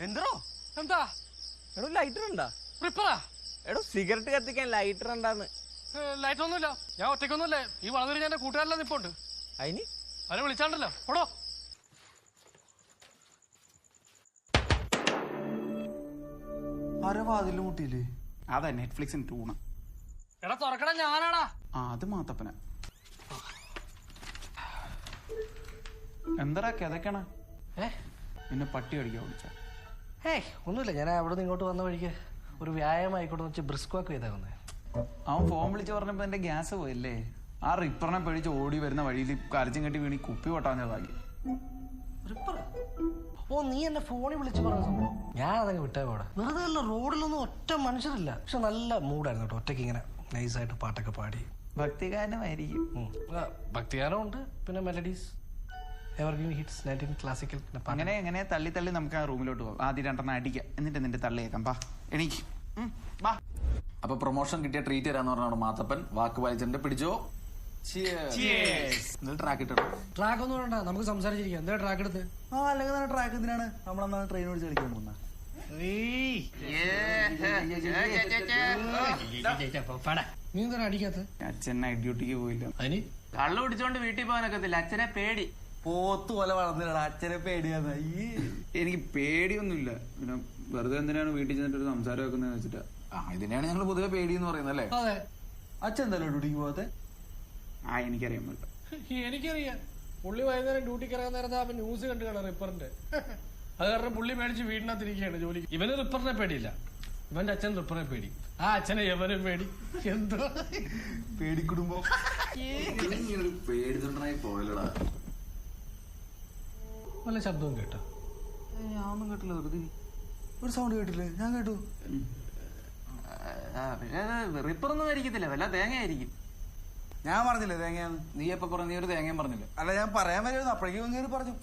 എന്തോ എന്താ എടോ ലൈറ്റർ ഉണ്ടാ? റിപ്പറാ? എടോ സിഗരറ്റ് കത്തിക്കാൻ ലൈറ്റർ ഉണ്ടാന്ന്. ലൈറ്റ് ഒന്നുമില്ല, ഞാൻ ഒറ്റയ്ക്കൊന്നുമില്ലേ. ഈ വളർന്നു ഞാൻ എന്റെ കൂട്ടുകാരെല്ലാം നിപ്പുണ്ട്. അതിന് അവരെ വിളിച്ചാണ്ടല്ലോ. ഓടോ. വാതില് മുട്ടിയില്ലേ? അതാ നെറ്റ്ഫ്ലിക്സിന് ടൂണ്. എടാ തുറക്കണ ഞാനാടാ. അത് മാത്തപ്പന. എന്താ കിതക്കണ? പിന്നെ പട്ടി അടിക്കാൻ വിളിച്ച? ഒന്നുമില്ല, ഞാൻ അവിടെ നിന്ന് ഇങ്ങോട്ട് വന്ന വഴിക്ക് ഒരു വ്യായാമം ആയിക്കോട്ടെ വെച്ച് ബ്രിസ്ക് വാക്ക് ചെയ്താ വന്നേ. അവൻ ഫോൺ വിളിച്ച് പറഞ്ഞപ്പോ എന്റെ ഗ്യാസ് പോയല്ലേ. ആ റിപ്പറിനെ പേടിച്ച് ഓടി വരുന്ന വഴിയിൽ കരച്ചും കെട്ടി വീണി കുപ്പി പൊട്ടാഞ്ഞതാക്കി. ഓ, നീ എന്നെ ഫോണിൽ വിളിച്ച് പറഞ്ഞ സംഭവം ഞാൻ അതങ്ങ് വിട്ടേ പോടാ. വെറുതെ അല്ല, റോഡിലൊന്നും ഒറ്റ മനുഷ്യരില്ല. പക്ഷെ നല്ല മൂഡായിരുന്നു കേട്ടോ. ഒറ്റയ്ക്ക് ഇങ്ങനെ നൈസായിട്ട് പാട്ടൊക്കെ പാടി. ഭക്തിഗാനമായിരിക്കും. ഭക്തിഗാനം ഉണ്ട്, പിന്നെ മെലഡീസ്, എവർഗ്രീൻ ഹിറ്റ്സ്, 19 ക്ലാസിക്കൽ. അങ്ങനെ എങ്ങനെ തള്ളി തള്ളി നമുക്ക് ആ റൂമിലോട്ട് പോകാം. ആദ്യം രണ്ടെണ്ണം അടിക്കാം, എന്നിട്ട് നിന്റെ തള്ളിയേക്കാം. ബാ എനിക്ക് ബാ. അപ്പൊ പ്രൊമോഷൻ കിട്ടിയ ട്രീറ്റ് തരാന്ന് പറഞ്ഞാണ് മാത്തപ്പൻ. വാക്ക് പാലിച്ചിട്ടുണ്ട്. പിടിച്ചോ. ട്രാക്ക് ഇട്ടോ. ട്രാക്ക് ഒന്നും വേണ്ട, നമുക്ക് സംസാരിച്ചിരിക്കാം. എന്താ ട്രാക്ക് എടുത്ത്? അല്ലെങ്കിൽ ട്രാക്ക് എന്തിനാണ്? നമ്മളെന്നാണ് ട്രെയിൻ ഓടിച്ച് കളിക്കാൻ പോകുന്ന. നീ എന്താ അടിക്കാത്ത? അച്ഛൻ നൈറ്റ് ഡ്യൂട്ടിക്ക് പോയില്ല. അതിന് കള്ളു പിടിച്ചോണ്ട് വീട്ടിൽ പോകാനൊക്കത്തില്ല, അച്ഛനെ പേടി. പോത്ത് പോലെ വളർന്നില്ലടാ, അച്ഛനെ പേടിയാന്ന്. എനിക്ക് പേടിയൊന്നുമില്ല. പിന്നെ വെറുതെ എന്തിനാണ് വീട്ടിൽ ചെന്നിട്ട് ഒരു സംസാരം വെക്കുന്നത് വെച്ചിട്ടാ. ഇതിനെയാണ് ഞങ്ങൾ പൊതുവെ പേടി എന്ന് പറയുന്നത് അല്ലേ? അതെ. അച്ഛൻ എന്തായാലും ഡ്യൂട്ടിക്ക് പോകാത്തെ? എനിക്കറിയാൻ പറ്റും. എനിക്കറിയാം. പുള്ളി വൈകുന്നേരം ഡ്യൂട്ടിക്ക് ഇറങ്ങാൻ നേരത്തെ അവൻ ന്യൂസ് കണ്ടു കാണാം റിപ്പറിന്റെ. അത് കാരണം പുള്ളി മേടിച്ച് വീടിനകത്തിരിക്കുകയാണ് ജോലി. ഇവന് റിപ്പറിനെ പേടിയില്ല, ഇവന്റെ അച്ഛൻ റിപ്പറിനെ പേടി. ആ അച്ഛനെ എവനും പേടി. എന്തോ പേടിക്കുടുമ്പോ പേടിതൊണ്ടായി പോയല്ലടാ. വല്ല ശബ്ദവും കേട്ടോ? ഞാനൊന്നും കേട്ടില്ല. വെറുതെ ഒരു സൗണ്ട് കേട്ടില്ലേ? ഞാൻ കേട്ടു. റിപ്പറൊന്നും ആയിരിക്കത്തില്ല, വല്ല തേങ്ങ ആയിരിക്കും. ഞാൻ പറഞ്ഞില്ലേ തേങ്ങയാന്ന്? നീ എപ്പോ പറഞ്ഞു? നീ ഒരു തേങ്ങയും പറഞ്ഞില്ല. അല്ല, ഞാൻ പറയാൻ വരുമായിരുന്നു, അപ്പോഴേക്കും പറഞ്ഞു.